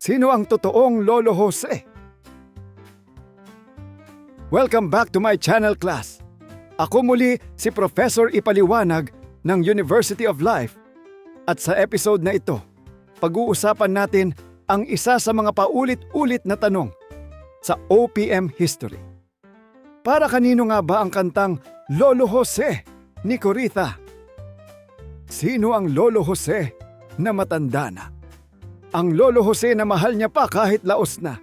Sino ang totoong Lolo Jose? Welcome back to my channel, class. Ako muli si Professor Ipaliwanag ng University of Life. At sa episode na ito, pag-uusapan natin ang isa sa mga paulit-ulit na tanong sa OPM history. Para kanino nga ba ang kantang Lolo Jose ni Coritha? Sino ang Lolo Jose na matanda na? Ang Lolo Jose na mahal niya pa kahit laos na.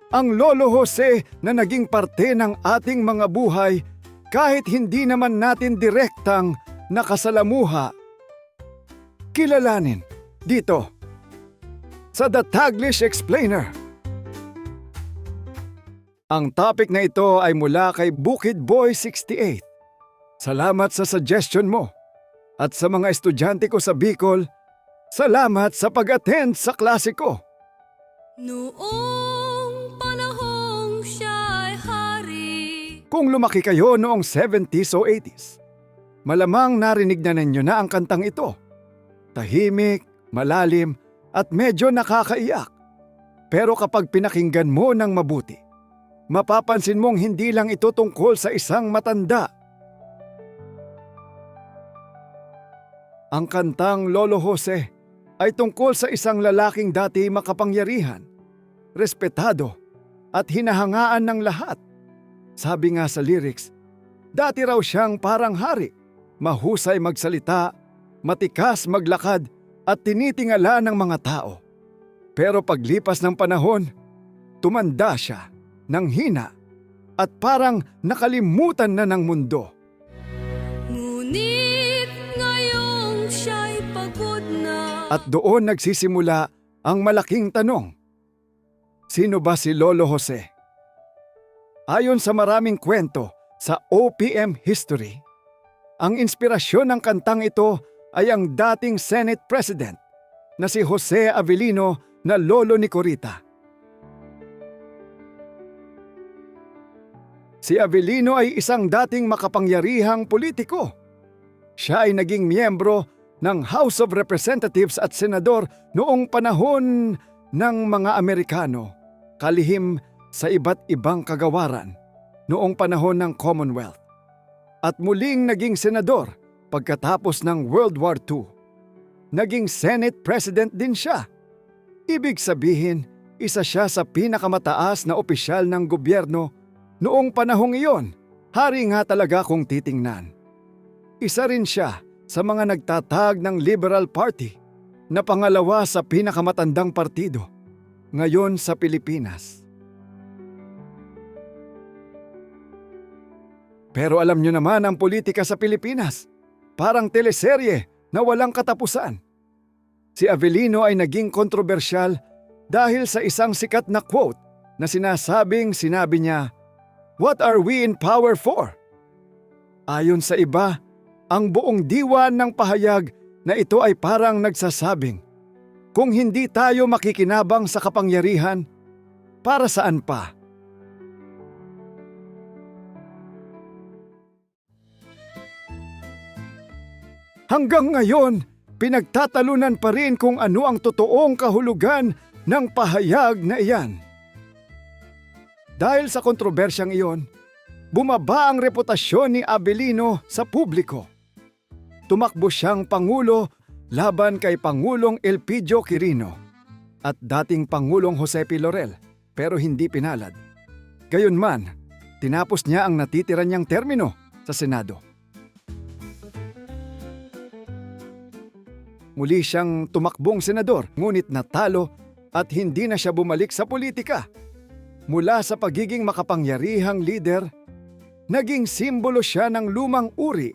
Ang Lolo Jose na naging parte ng ating mga buhay kahit hindi naman natin direktang nakasalamuha. Kilalanin dito sa The Taglish Explainer. Ang topic na ito ay mula kay Bukid Boy 68. Salamat sa suggestion mo. At sa mga estudyante ko sa Bicol, salamat sa pag-attend sa klase ko. Noong panahong siya'y hari. Kung lumaki kayo noong 70s o 80s, malamang narinig na ninyo na ang kantang ito. Tahimik, malalim, at medyo nakakaiyak. Pero kapag pinakinggan mo ng mabuti, mapapansin mong hindi lang ito tungkol sa isang matanda. Ang kantang Lolo Jose ay tungkol sa isang lalaking dati makapangyarihan, respetado, at hinahangaan ng lahat. Sabi nga sa lyrics, dati raw siyang parang hari, mahusay magsalita, matikas maglakad, at tinitingala ng mga tao. Pero paglipas ng panahon, tumanda siya, nanghina, at parang nakalimutan na ng mundo. Ngunit ngayong siya'y pagod na. At doon nagsisimula ang malaking tanong. Sino ba si Lolo Jose? Ayon sa maraming kwento sa OPM history, ang inspirasyon ng kantang ito ay ang dating Senate President na si Jose Avellino na lolo ni Coritha. Si Avellino ay isang dating makapangyarihang politiko. Siya ay naging miyembro ng House of Representatives at senador noong panahon ng mga Amerikano, kalihim sa iba't ibang kagawaran noong panahon ng Commonwealth. At muling naging senador pagkatapos ng World War II. Naging Senate President din siya. Ibig sabihin, isa siya sa pinakamataas na opisyal ng gobyerno noong panahong iyon. Hari nga talaga kung titingnan. Isa rin siya sa mga nagtatag ng Liberal Party na pangalawa sa pinakamatandang partido ngayon sa Pilipinas. Pero alam nyo naman ang politika sa Pilipinas, parang teleserye na walang katapusan. Si Avellino ay naging kontrobersyal dahil sa isang sikat na quote na sinabi niya, "What are we in power for?" Ayon sa iba, ang buong diwa ng pahayag na ito ay parang nagsasabing, kung hindi tayo makikinabang sa kapangyarihan, para saan pa? Hanggang ngayon, pinagtatalunan pa rin kung ano ang totoong kahulugan ng pahayag na iyan. Dahil sa kontrobersyang iyon, bumaba ang reputasyon ni Avellino sa publiko. Tumakbo siyang pangulo laban kay Pangulong Elpidio Quirino at dating Pangulong Jose P. Laurel, pero hindi pinalad. Gayunman, tinapos niya ang natitira niyang termino sa Senado. Muli siyang tumakbong senador, ngunit natalo at hindi na siya bumalik sa politika. Mula sa pagiging makapangyarihang leader, naging simbolo siya ng lumang uri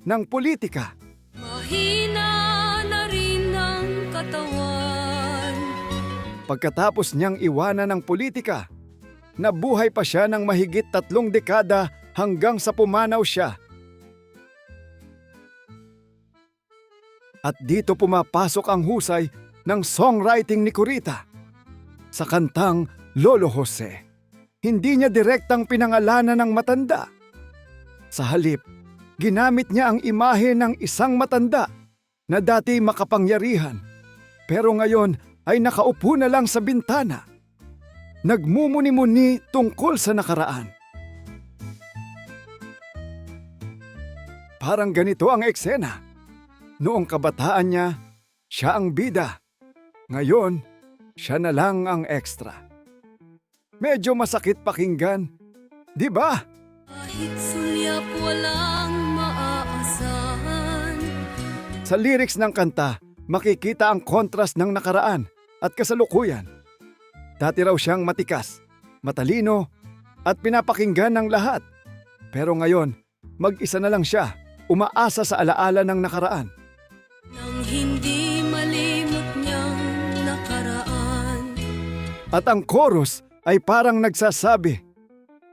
ng politika. Mahina na rin ang katawan. Pagkatapos niyang iwanan ng politika, nabuhay pa siya ng mahigit 3 dekada hanggang sa pumanaw siya. At dito pumapasok ang husay ng songwriting ni Coritha. Sa kantang Lolo Jose, hindi niya direktang pinangalanan ng matanda. Sa halip, ginamit niya ang imahe ng isang matanda na dati makapangyarihan, pero ngayon ay nakaupo na lang sa bintana. Nagmumuni-muni tungkol sa nakaraan. Parang ganito ang eksena. Noong kabataan niya, siya ang bida. Ngayon, siya na lang ang extra. Medyo masakit pakinggan, di ba? Kahit sulyap walang maaasahan. Sa lyrics ng kanta, makikita ang kontrast ng nakaraan at kasalukuyan. Dati raw siyang matikas, matalino, at pinapakinggan ng lahat. Pero ngayon, mag-isa na lang siya, umaasa sa alaala ng nakaraan. Nang hindi malimot niyang nakaraan. At ang chorus ay parang nagsasabi,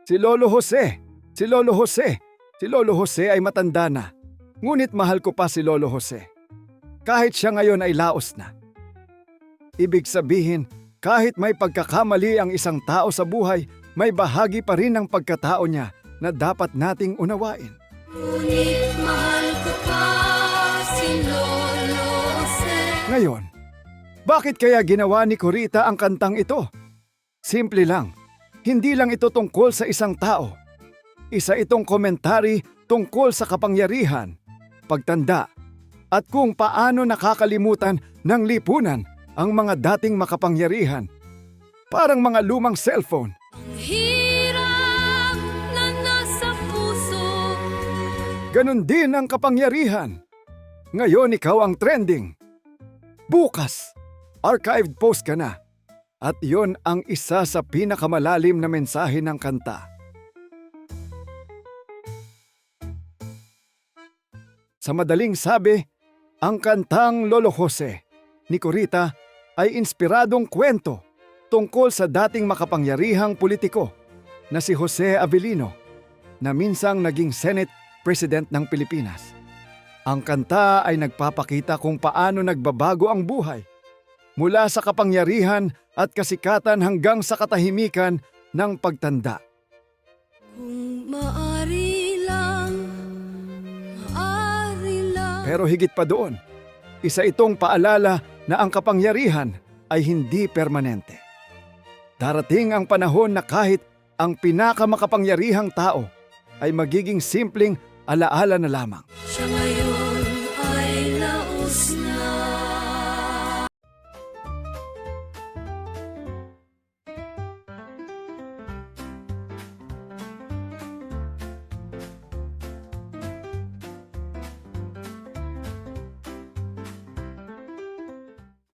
si Lolo Jose, si Lolo Jose, si Lolo Jose ay matanda na. Ngunit mahal ko pa si Lolo Jose. Kahit siya ngayon ay laos na. Ibig sabihin, kahit may pagkakamali ang isang tao sa buhay, may bahagi pa rin ng pagkatao niya na dapat nating unawain. Ngunit mahal ko pa si Lolo Jose. Ngayon, bakit kaya ginawa ni Corita ang kantang ito? Simple lang, hindi lang ito tungkol sa isang tao. Isa itong komentary tungkol sa kapangyarihan, pagtanda, at kung paano nakakalimutan ng lipunan ang mga dating makapangyarihan. Parang mga lumang cellphone. Ang hirap na nasa puso. Ganon din ang kapangyarihan. Ngayon ikaw ang trending. Bukas, archived post ka na. At yon ang isa sa pinakamalalim na mensahe ng kanta. Sa madaling sabi, ang kantang Lolo Jose ni Corita ay inspiradong kwento tungkol sa dating makapangyarihang politiko na si Jose Avellino na minsang naging Senate President ng Pilipinas. Ang kanta ay nagpapakita kung paano nagbabago ang buhay mula sa kapangyarihan at kasikatan hanggang sa katahimikan ng pagtanda. Kung maari lang. Pero higit pa doon, isa itong paalala na ang kapangyarihan ay hindi permanente. Darating ang panahon na kahit ang pinakamakapangyarihang tao ay magiging simpleng alaala na lamang. Siya